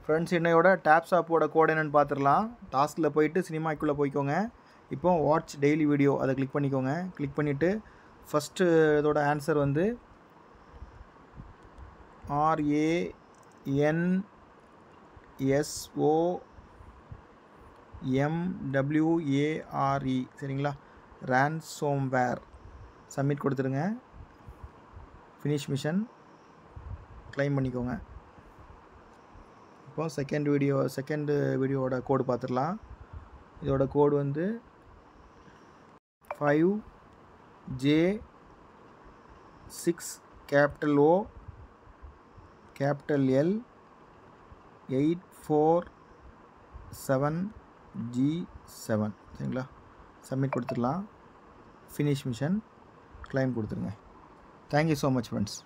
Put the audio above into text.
Friends என்னையோட tabs ஆப்போட code என்னென்னு பார்த்துடலாம். டாஸ்கில் போயிட்டு சினிமாக்குள்ளே போய்க்கோங்க. இப்போ வாட்ச் டெய்லி வீடியோ அதை கிளிக் பண்ணிக்கோங்க. கிளிக் பண்ணிவிட்டு ஃபஸ்ட்டு இதோட ஆன்சர் வந்து RANSOMWARE சரிங்களா, ransomware. சப்மிட் கொடுத்துருங்க. ஃபினிஷ் மிஷன் கிளைம் பண்ணிக்கோங்க. இப்போ செகண்ட் வீடியோவோட கோடு பார்த்துடலாம். இதோட கோடு வந்து 5J6 capital O capital L 847G7 சரிங்களா. சப்மிட் கொடுத்துடலாம். ஃபினிஷ் மிஷன் கிளைம் கொடுத்துருங்க. Thank you so much friends.